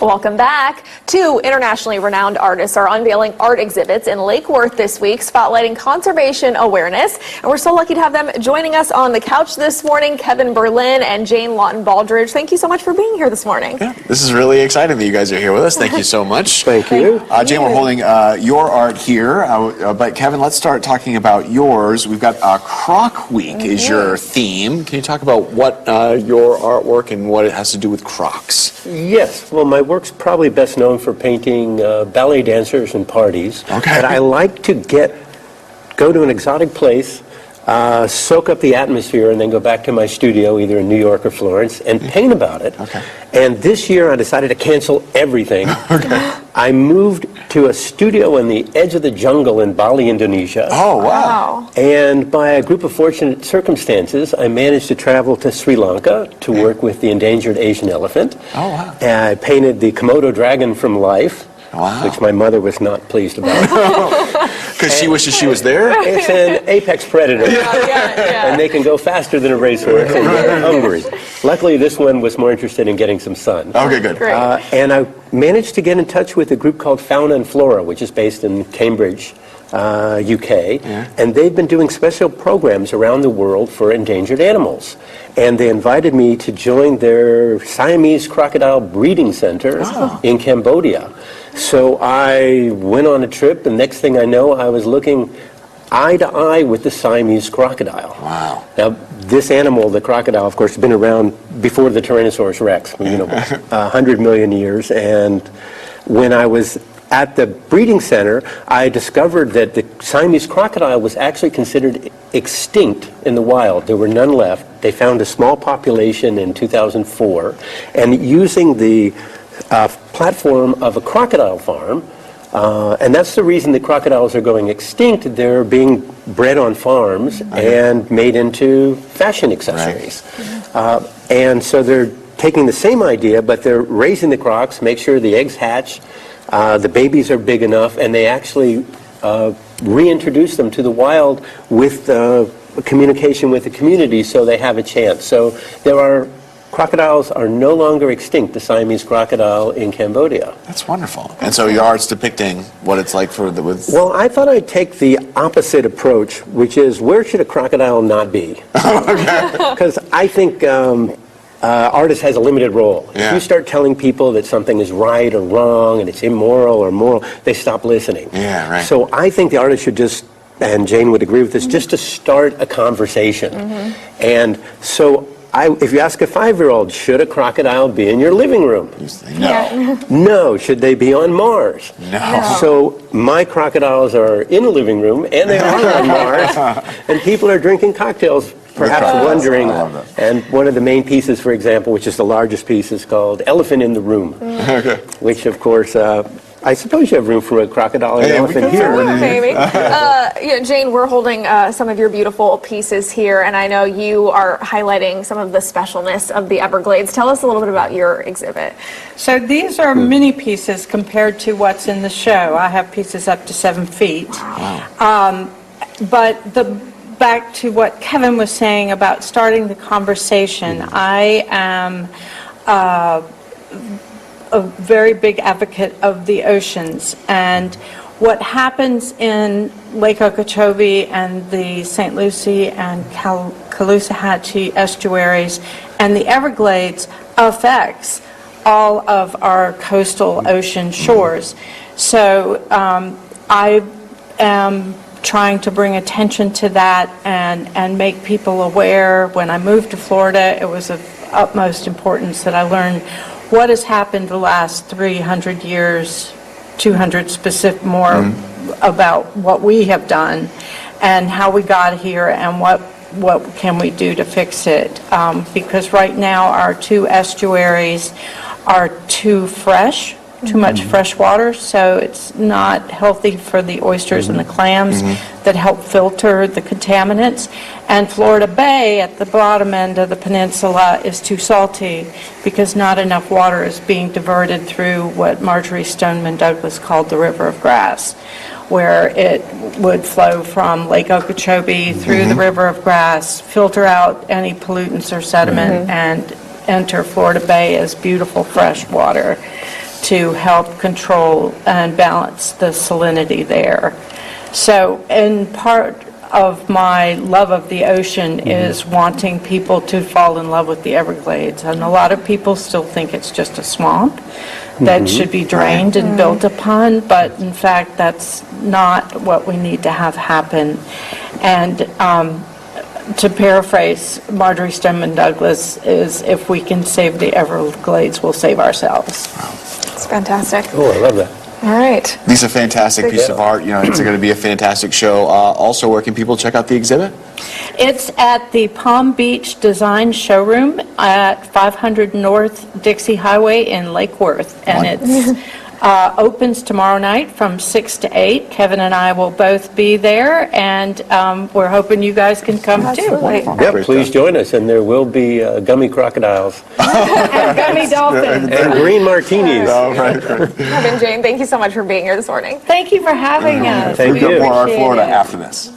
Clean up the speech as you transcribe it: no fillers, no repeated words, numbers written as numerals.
Welcome back. Two internationally renowned artists are unveiling art exhibits in Lake Worth this week, spotlighting conservation awareness. And we're so lucky to have them joining us on the couch this morning, Kevin Berlin and Jane Lawton-Baldridge. Thank you so much for being here this morning. Yeah, this is really exciting that you guys are here with us. Thank you so much. Thank you. Jane, we're holding your art here, but Kevin, let's start talking about yours. We've got Croc Week is your theme. Can you talk about what your artwork and what it has to do with crocs? Yes. Well, my work's probably best known for painting ballet dancers and parties. Okay. But I like to go to an exotic place, soak up the atmosphere, and then go back to my studio, either in New York or Florence, and paint about it. Okay. And this year I decided to cancel everything. Okay. I moved to a studio on the edge of the jungle in Bali, Indonesia. Oh, wow. And by a group of fortunate circumstances, I managed to travel to Sri Lanka to work with the endangered Asian elephant. Oh, wow. I painted the Komodo dragon from life, Wow. which my mother was not pleased about. Because she wishes she was there? It's an apex predator, and they can go faster than a racehorse, and they're hungry. Luckily, this one was more interested in getting some sun. Okay, good. And I managed to get in touch with a group called Fauna Flora, which is based in Cambridge, UK, and they've been doing special programs around the world for endangered animals. And they invited me to join their Siamese Crocodile breeding center in Cambodia. So I went on a trip, and next thing I know, I was looking eye to eye with the Siamese crocodile. Wow. Now, this animal, the crocodile, of course, has been around before the Tyrannosaurus Rex, 100 million years. And when I was at the breeding center, I discovered that the Siamese crocodile was actually considered extinct in the wild. There were none left. They found a small population in 2004, and using the platform of a crocodile farm, and that's the reason the crocodiles are going extinct. They're being bred on farms and made into fashion accessories. And so they're taking the same idea, but they're raising the crocs, make sure the eggs hatch, the babies are big enough, and they actually reintroduce them to the wild with communication with the community so they have a chance. So crocodiles are no longer extinct, the Siamese crocodile in Cambodia. That's wonderful. And so your art's depicting what it's like for Well, I thought I'd take the opposite approach, which is, where should a crocodile not be? Because I think artist has a limited role. If you start telling people that something is right or wrong and it's immoral or moral, they stop listening. Yeah, right. So I think the artist should just, and Jane would agree with this, just to start a conversation. And so if you ask a 5-year-old, should a crocodile be in your living room? No. No. Should they be on Mars? No. So my crocodiles are in a living room, and they are on Mars, and people are drinking cocktails, perhaps wondering. And one of the main pieces, for example, which is the largest piece, is called Elephant in the Room, which, of course, I suppose you have room for a crocodile and elephant here. Maybe. Jane, we're holding some of your beautiful pieces here, and I know you are highlighting some of the specialness of the Everglades. Tell us a little bit about your exhibit. So these are mini pieces compared to what's in the show. I have pieces up to 7 feet. Wow. But back to what Kevin was saying about starting the conversation, I am a very big advocate of the oceans, and what happens in Lake Okeechobee and the St. Lucie and Caloosahatchee estuaries and the Everglades affects all of our coastal ocean shores. So I am trying to bring attention to that and make people aware. When I moved to Florida, it was of utmost importance that I learned what has happened the last 300 years, 200 specific more, about what we have done and how we got here and what can we do to fix it. Because right now our 2 estuaries are too fresh, too much fresh water, so it's not healthy for the oysters and the clams that help filter the contaminants. And Florida Bay at the bottom end of the peninsula is too salty because not enough water is being diverted through what Marjorie Stoneman Douglas called the River of Grass, where it would flow from Lake Okeechobee through the River of Grass, filter out any pollutants or sediment, and enter Florida Bay as beautiful fresh water. to help control and balance the salinity there. So, in part of my love of the ocean is wanting people to fall in love with the Everglades. And a lot of people still think it's just a swamp that should be drained and built upon, but in fact, that's not what we need to have happen. And to paraphrase Marjorie Stoneman Douglas, is if we can save the Everglades, we'll save ourselves. It's fantastic. Oh, I love that. All right. Lisa, fantastic piece of art. You know, it's going to be a fantastic show. Also, where can people check out the exhibit? It's at the Palm Beach Design Showroom at 500 North Dixie Highway in Lake Worth. And it's opens tomorrow night from 6 to 8. Kevin and I will both be there, and we're hoping you guys can come Absolutely. too. Yep, please join us, and there will be gummy crocodiles And gummy dolphins. and green martinis. Oh, right. Kevin, Jane, thank you so much for being here this morning. Thank you for having us. Thank We've got you. more Art Appreciate Florida it. after this.